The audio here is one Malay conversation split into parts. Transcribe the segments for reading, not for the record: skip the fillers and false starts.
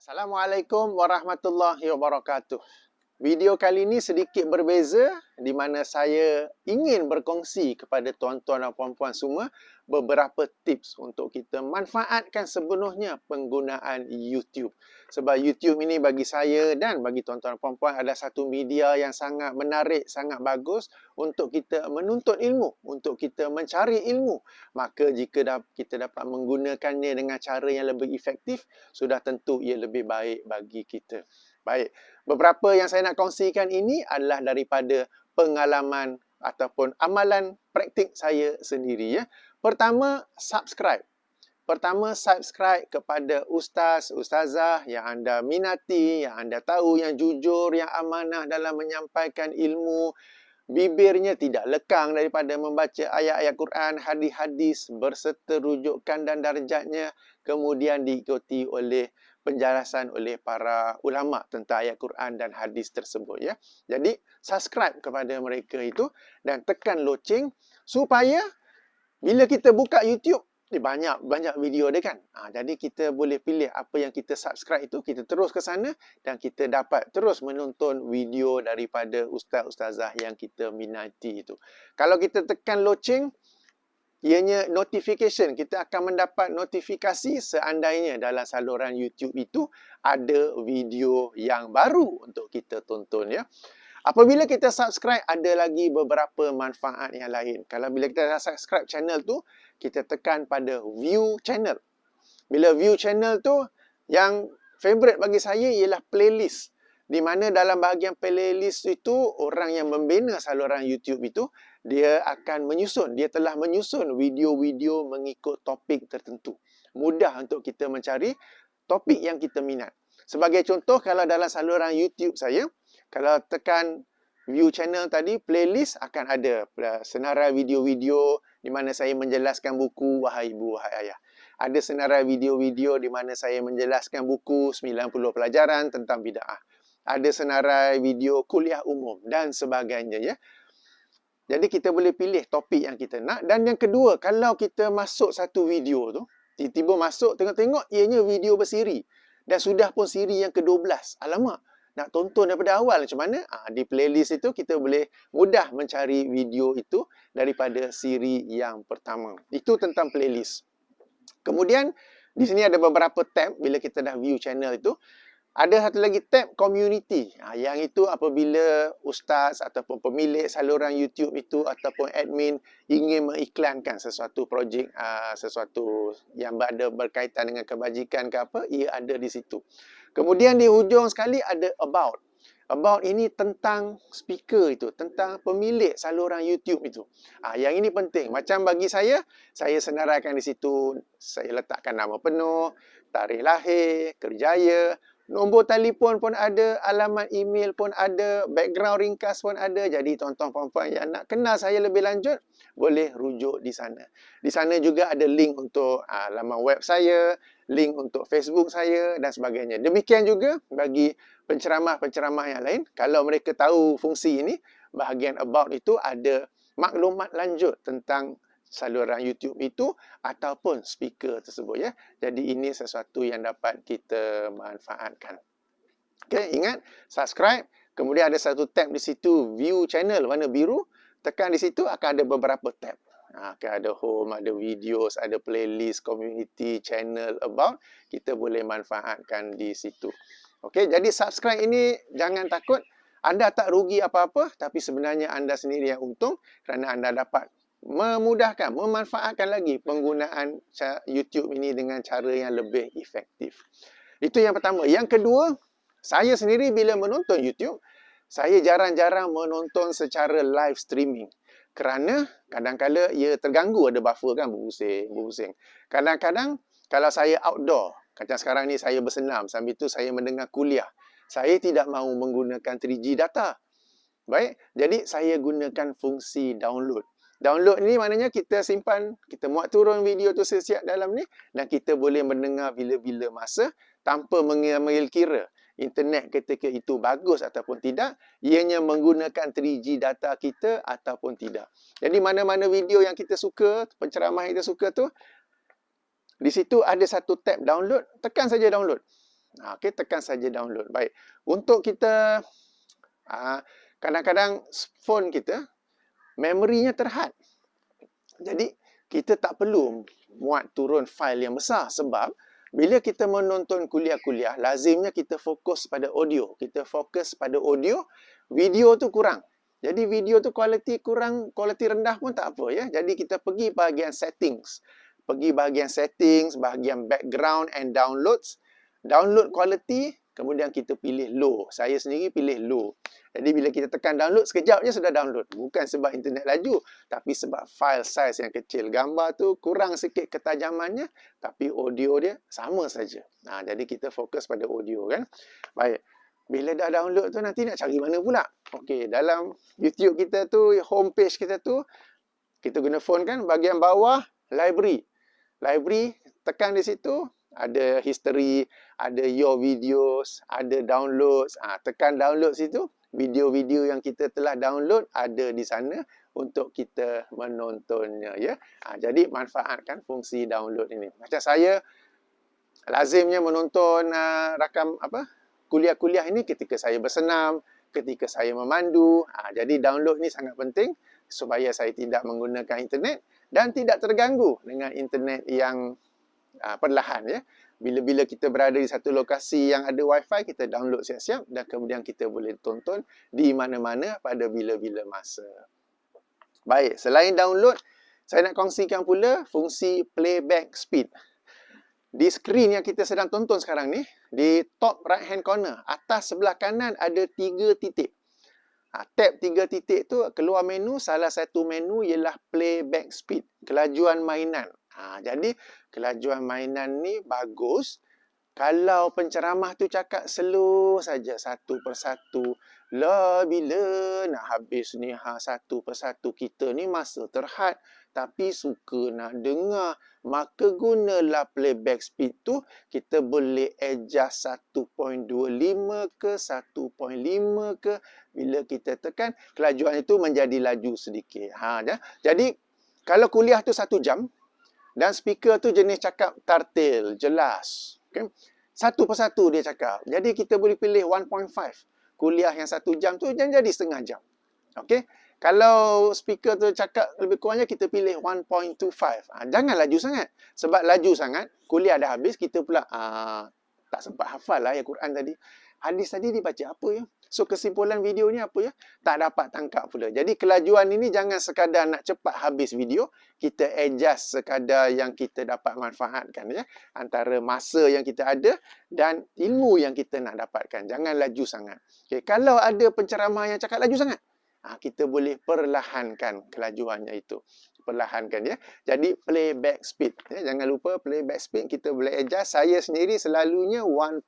Assalamualaikum warahmatullahi wabarakatuh. Video kali ini sedikit berbeza di mana saya ingin berkongsi kepada tuan-tuan dan puan-puan semua beberapa tips untuk kita manfaatkan sepenuhnya penggunaan YouTube. Sebab YouTube ini bagi saya dan bagi tuan-tuan dan puan-puan adalah satu media yang sangat menarik, sangat bagus untuk kita menuntut ilmu, untuk kita mencari ilmu. Maka jika kita dapat menggunakannya dengan cara yang lebih efektif, sudah tentu ia lebih baik bagi kita. Baik, beberapa yang saya nak kongsikan ini adalah daripada pengalaman ataupun amalan praktik saya sendiri ya. Pertama, subscribe. Pertama, subscribe kepada ustaz, ustazah yang anda minati, yang anda tahu, yang jujur, yang amanah dalam menyampaikan ilmu. Bibirnya tidak lekang daripada membaca ayat-ayat Quran, hadis-hadis berserta rujukan dan darjatnya, kemudian diikuti oleh penjelasan oleh para ulama tentang ayat Quran dan hadis tersebut ya. Jadi subscribe kepada mereka itu dan tekan loceng supaya bila kita buka YouTube banyak video dia kan. Jadi kita boleh pilih apa yang kita subscribe itu, kita terus ke sana dan kita dapat terus menonton video daripada ustaz-ustazah yang kita minati itu. Kalau kita tekan loceng, ianya notification, kita akan mendapat notifikasi seandainya dalam saluran YouTube itu ada video yang baru untuk kita tonton ya. Apabila kita subscribe, ada lagi beberapa manfaat yang lain. Kalau bila kita dah subscribe channel tu, kita tekan pada view channel. Bila view channel tu, yang favorite bagi saya ialah playlist. Di mana dalam bahagian playlist itu, orang yang membina saluran YouTube itu, dia akan menyusun. Dia telah menyusun video-video mengikut topik tertentu. Mudah untuk kita mencari topik yang kita minat. Sebagai contoh, kalau dalam saluran YouTube saya, kalau tekan view channel tadi, playlist akan ada senarai video-video di mana saya menjelaskan buku Wahai Ibu, Wahai Ayah. Ada senarai video-video di mana saya menjelaskan buku 90 pelajaran tentang bid'ah. Ada senarai video kuliah umum dan sebagainya ya. Jadi kita boleh pilih topik yang kita nak. Dan yang kedua, kalau kita masuk satu video tu, tiba-tiba masuk tengok-tengok ianya video bersiri. Dan sudah pun siri yang ke-12. Alamak, nak tonton daripada awal macam mana? Di playlist itu kita boleh mudah mencari video itu daripada siri yang pertama. Itu tentang playlist. Kemudian di sini ada beberapa tab bila kita dah view channel itu. Ada satu lagi tab community. Yang itu apabila ustaz ataupun pemilik saluran YouTube itu ataupun admin ingin mengiklankan sesuatu projek, sesuatu yang ada berkaitan dengan kebajikan ke apa, ia ada di situ. Kemudian di hujung sekali ada about. About ini tentang speaker itu, tentang pemilik saluran YouTube itu. Yang ini penting. Macam bagi saya senaraikan di situ, saya letakkan nama penuh, tarikh lahir, kerjaya, nombor telefon pun ada, alamat email pun ada, background ringkas pun ada. Jadi tuan-tuan puan-puan yang nak kenal saya lebih lanjut, boleh rujuk di sana. Di sana juga ada link untuk laman web saya, link untuk Facebook saya dan sebagainya. Demikian juga bagi penceramah-penceramah yang lain. Kalau mereka tahu fungsi ini, bahagian about itu ada maklumat lanjut tentang saluran YouTube itu ataupun speaker tersebut ya. Jadi ini sesuatu yang dapat kita manfaatkan. Okey, ingat subscribe, kemudian ada satu tab di situ view channel warna biru, tekan di situ akan ada beberapa tab. Akan ada home, ada videos, ada playlist, community, channel, about. Kita boleh manfaatkan di situ. Okey, jadi subscribe ini jangan takut. Anda tak rugi apa-apa, tapi sebenarnya anda sendiri yang untung kerana anda dapat memudahkan, memanfaatkan lagi penggunaan YouTube ini dengan cara yang lebih efektif. Itu yang pertama. Yang kedua, saya sendiri bila menonton YouTube, saya jarang-jarang menonton secara live streaming. Kerana kadang-kadang ia terganggu, ada buffer kan, berbusing. Kadang-kadang kalau saya outdoor, macam sekarang ni saya bersenam, sambil tu saya mendengar kuliah. Saya tidak mahu menggunakan 3G data. Baik, jadi saya gunakan fungsi download. Download ni maknanya kita simpan, kita muat turun video tu sesiap dalam ni dan kita boleh mendengar bila-bila masa tanpa mengambil kira internet ketika itu bagus ataupun tidak, ianya menggunakan 3G data kita ataupun tidak. Jadi mana-mana video yang kita suka, penceramah yang kita suka tu, di situ ada satu tab download, tekan saja download. Okey, tekan saja download. Baik. Untuk kita kadang-kadang phone kita memorinya terhad. Jadi kita tak perlu muat turun fail yang besar sebab bila kita menonton kuliah-kuliah, lazimnya kita fokus pada audio. Kita fokus pada audio, video tu kurang. Jadi video tu kualiti kurang, kualiti rendah pun tak apa ya. Jadi kita pergi bahagian settings. Pergi bahagian settings, bahagian background and downloads. Download quality, kemudian kita pilih low. Saya sendiri pilih low. Jadi bila kita tekan download, sekejap je sudah download. Bukan sebab internet laju, tapi sebab file size yang kecil. Gambar tu kurang sikit ketajamannya, tapi audio dia sama saja. Jadi kita fokus pada audio kan. Baik. Bila dah download tu nanti nak cari mana pula? Okey, dalam YouTube kita tu, homepage kita tu, kita guna phone kan, bahagian bawah, library. Library, tekan di situ, ada history, ada your videos, ada downloads. Tekan download situ, video-video yang kita telah download ada di sana untuk kita menontonnya ya. Jadi manfaatkan fungsi download ini. Macam saya lazimnya menonton kuliah-kuliah ini ketika saya bersenam, ketika saya memandu. Jadi download ni sangat penting supaya saya tidak menggunakan internet dan tidak terganggu dengan internet yang perlahan ya. Bila-bila kita berada di satu lokasi yang ada wifi, kita download siap-siap dan kemudian kita boleh tonton di mana-mana pada bila-bila masa. Baik, selain download, saya nak kongsikan pula fungsi playback speed. Di skrin yang kita sedang tonton sekarang ni, di top right hand corner, atas sebelah kanan ada 3 titik. Tab 3 titik tu keluar menu, salah satu menu ialah playback speed, kelajuan mainan. Jadi kelajuan mainan ni bagus kalau penceramah tu cakap slow saja satu persatu. Lah bila nak habis ni satu persatu, kita ni masa terhad tapi suka nak dengar, maka gunalah playback speed tu. Kita boleh adjust 1.25 ke 1.5 ke. Bila kita tekan, kelajuan itu menjadi laju sedikit. Jadi kalau kuliah tu 1 jam dan speaker tu jenis cakap tartil, jelas. Okay? Satu persatu dia cakap. Jadi kita boleh pilih 1.5. Kuliah yang 1 jam tu jadi setengah jam. Okey? Kalau speaker tu cakap lebih kurangnya kita pilih 1.25. Jangan laju sangat. Sebab laju sangat, kuliah dah habis, kita pula tak sempat hafal lah ayat Quran tadi. Hadis tadi dibaca apa ya? So kesimpulan video ni apa ya? Tak dapat tangkap pula. Jadi kelajuan ini jangan sekadar nak cepat habis video, kita adjust sekadar yang kita dapat manfaatkan ya. Antara masa yang kita ada dan ilmu yang kita nak dapatkan. Jangan laju sangat. Okay, kalau ada penceramah yang cakap laju sangat, kita boleh perlahankan kelajuannya itu. Perlahankan ya. Jadi playback speed. Ya, jangan lupa playback speed kita boleh adjust. Saya sendiri selalunya 1.25.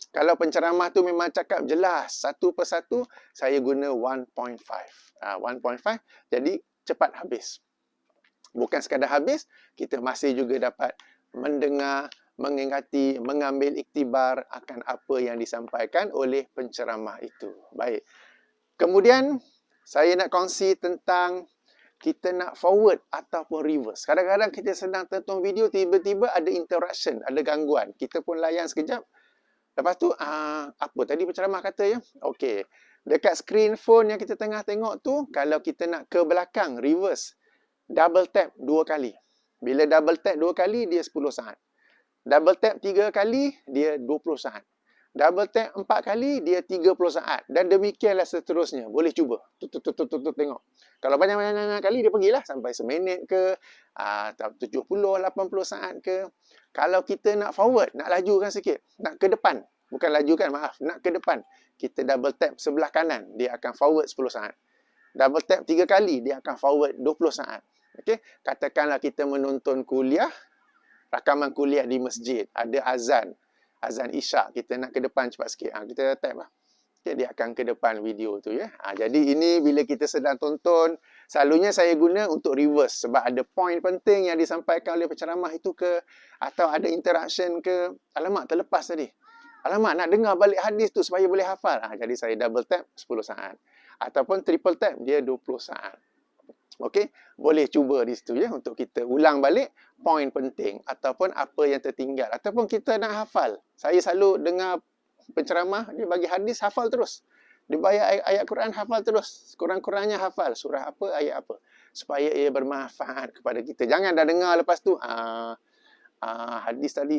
Kalau penceramah tu memang cakap jelas satu persatu, saya guna 1.5. 1.5 jadi cepat habis. Bukan sekadar habis, kita masih juga dapat mendengar, mengingati, mengambil iktibar akan apa yang disampaikan oleh penceramah itu. Baik. Kemudian saya nak kongsi tentang kita nak forward ataupun reverse. Kadang-kadang kita sedang tonton video, tiba-tiba ada interruption, ada gangguan. Kita pun layan sekejap. Lepas tu, apa tadi penceramah kata ya? Okey, dekat screen phone yang kita tengah tengok tu, kalau kita nak ke belakang, reverse, double tap 2 kali. Bila double tap 2 kali, dia 10 saat. Double tap 3 kali, dia 20 saat. Double tap 4 kali, dia 30 saat. Dan demikianlah seterusnya. Boleh cuba. Tengok. Kalau banyak-banyak kali, dia pergilah sampai seminit ke, 70, 80 saat ke. Kalau kita nak forward, nak lajukan sikit, nak ke depan. Bukan lajukan, maaf. Nak ke depan. Kita double tap sebelah kanan, dia akan forward 10 saat. Double tap 3 kali, dia akan forward 20 saat. Okay? Katakanlah kita menonton kuliah, rakaman kuliah di masjid. Ada azan isyak. Kita nak ke depan cepat sikit. Kita tap lah. Okay, dia akan ke depan video tu ya. Jadi ini bila kita sedang tonton, selalunya saya guna untuk reverse sebab ada point penting yang disampaikan oleh penceramah itu ke, atau ada interaction ke, alamak terlepas tadi. Alamak nak dengar balik hadis tu supaya boleh hafal. Jadi saya double tap 10 saat. Ataupun triple tap dia 20 saat. Okey, boleh cuba di situ ya untuk kita ulang balik poin penting ataupun apa yang tertinggal ataupun kita nak hafal. Saya selalu dengar penceramah dia bagi hadis hafal terus. Dia bagi ayat Quran hafal terus. Kurang-kurangnya hafal surah apa, ayat apa supaya ia bermanfaat kepada kita. Jangan dah dengar lepas tu hadis tadi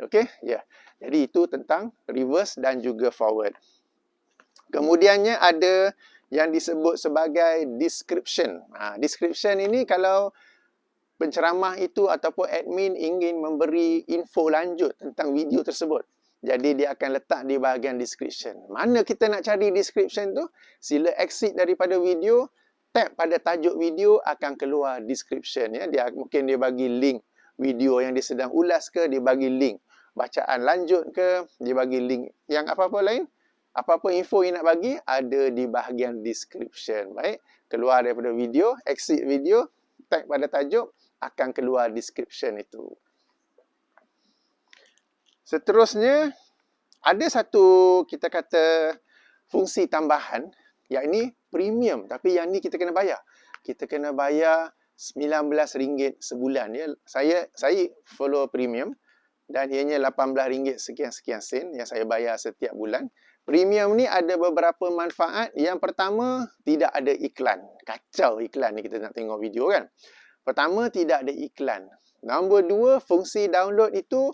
okey ya. Jadi itu tentang reverse dan juga forward. Kemudiannya ada yang disebut sebagai description. Description ini kalau penceramah itu ataupun admin ingin memberi info lanjut tentang video tersebut. Jadi dia akan letak di bahagian description. Mana kita nak cari description tu? Sila exit daripada video, tap pada tajuk video akan keluar description ya. Mungkin dia bagi link video yang dia sedang ulas ke, dia bagi link bacaan lanjut ke, dia bagi link yang apa-apa lain. Apa-apa info yang nak bagi ada di bahagian description. Baik, keluar daripada video, exit video, tag pada tajuk, akan keluar description itu. Seterusnya, ada satu kita kata fungsi tambahan, yang ini premium, tapi yang ni kita kena bayar. Kita kena bayar RM19 sebulan ya. Saya follow premium dan ianya RM18 sekian-sekian sen yang saya bayar setiap bulan. Premium ni ada beberapa manfaat. Yang pertama, tidak ada iklan. Kacau iklan ni kita nak tengok video kan. Pertama, tidak ada iklan. Nombor dua, fungsi download itu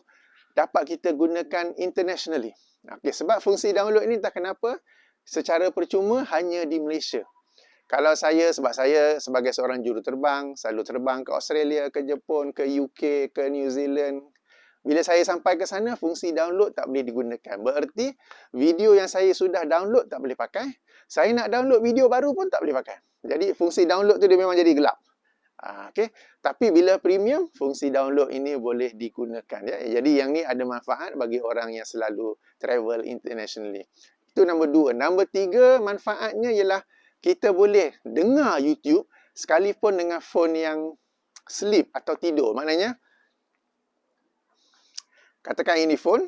dapat kita gunakan internationally. Okay, sebab fungsi download ni entah kenapa, secara percuma hanya di Malaysia. Sebab saya sebagai seorang juruterbang, selalu terbang ke Australia, ke Jepun, ke UK, ke New Zealand. Bila saya sampai ke sana, fungsi download tak boleh digunakan. Bererti, video yang saya sudah download tak boleh pakai. Saya nak download video baru pun tak boleh pakai. Jadi, fungsi download tu dia memang jadi gelap. Okay. Tapi bila premium, fungsi download ini boleh digunakan. Ya. Jadi, yang ni ada manfaat bagi orang yang selalu travel internationally. Itu nombor dua. Nombor tiga, manfaatnya ialah kita boleh dengar YouTube sekalipun dengan phone yang sleep atau tidur. Maknanya, katakan ini phone,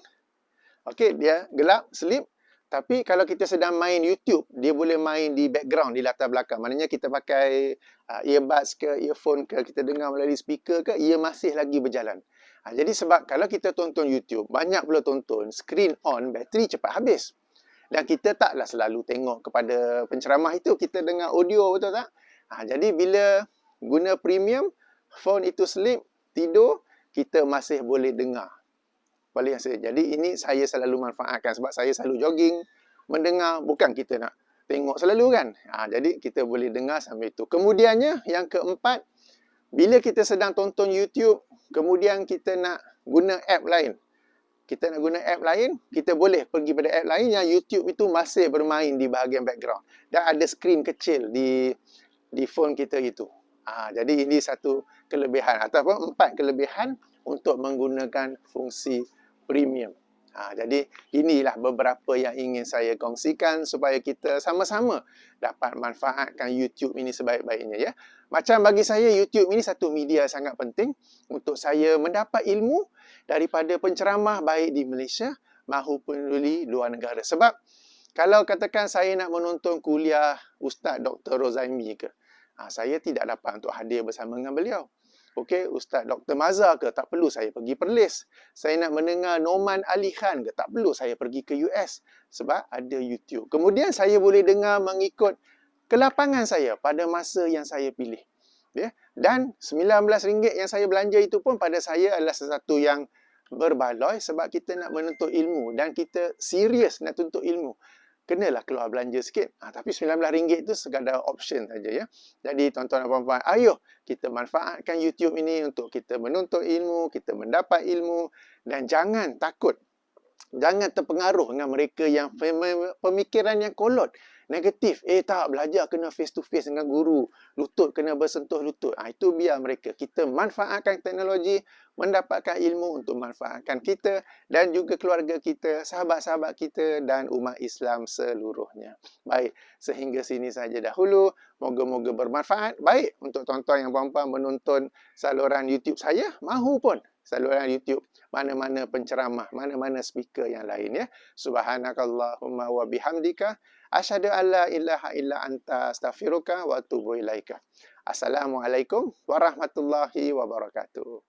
okey, dia gelap, sleep. Tapi kalau kita sedang main YouTube, dia boleh main di background, di latar belakang. Maknanya kita pakai earbuds ke, earphone ke, kita dengar melalui speaker ke, ia masih lagi berjalan. Jadi sebab kalau kita tonton YouTube, banyak pula tonton, screen on, bateri cepat habis. Dan kita taklah selalu tengok kepada penceramah itu, kita dengar audio, betul tak? Jadi bila guna premium, phone itu sleep, tidur, kita masih boleh dengar. Jadi ini saya selalu manfaatkan sebab saya selalu jogging, mendengar, bukan kita nak tengok selalu kan. Jadi kita boleh dengar sambil itu. Kemudiannya yang keempat, bila kita sedang tonton YouTube, kemudian kita nak guna app lain. Kita boleh pergi pada app lain yang YouTube itu masih bermain di bahagian background. Dan ada skrin kecil di phone kita itu. Jadi ini satu kelebihan ataupun 4 kelebihan untuk menggunakan fungsi premium. Jadi inilah beberapa yang ingin saya kongsikan supaya kita sama-sama dapat manfaatkan YouTube ini sebaik-baiknya ya. Macam bagi saya YouTube ini satu media sangat penting untuk saya mendapat ilmu daripada penceramah baik di Malaysia maupun di luar negara. Sebab kalau katakan saya nak menonton kuliah Ustaz Dr. Rozaimi ke, saya tidak dapat untuk hadir bersama dengan beliau. Okey, Ustaz Dr. Mazhar ke, tak perlu saya pergi Perlis. Saya nak mendengar Noman Ali Khan ke, tak perlu saya pergi ke US. Sebab ada YouTube. Kemudian saya boleh dengar mengikut kelapangan saya pada masa yang saya pilih. Ya? Dan RM19 yang saya belanja itu pun pada saya adalah sesuatu yang berbaloi sebab kita nak menuntut ilmu dan kita serius nak tuntut ilmu. Kenalah keluar belanja sikit. Tapi RM19 itu sekadar option saja ya. Jadi tuan-tuan dan puan-puan, ayo kita manfaatkan YouTube ini untuk kita menuntut ilmu, kita mendapat ilmu dan jangan takut. Jangan terpengaruh dengan mereka yang pemikiran yang kolot, negatif. Tak, belajar kena face to face dengan guru. Lutut kena bersentuh lutut. Itu biar mereka. Kita manfaatkan teknologi, mendapatkan ilmu untuk manfaatkan kita dan juga keluarga kita, sahabat-sahabat kita dan umat Islam seluruhnya. Baik, sehingga sini saja dahulu. Moga-moga bermanfaat. Baik untuk tuan-tuan yang puan-puan menonton saluran YouTube saya, mahupun saluran YouTube mana-mana penceramah, mana-mana speaker yang lain ya. Subhanakallahumma wa bihamdika asyhadu an la ilaha illa anta astaghfiruka wa atubu ilaika. Assalamualaikum warahmatullahi wabarakatuh.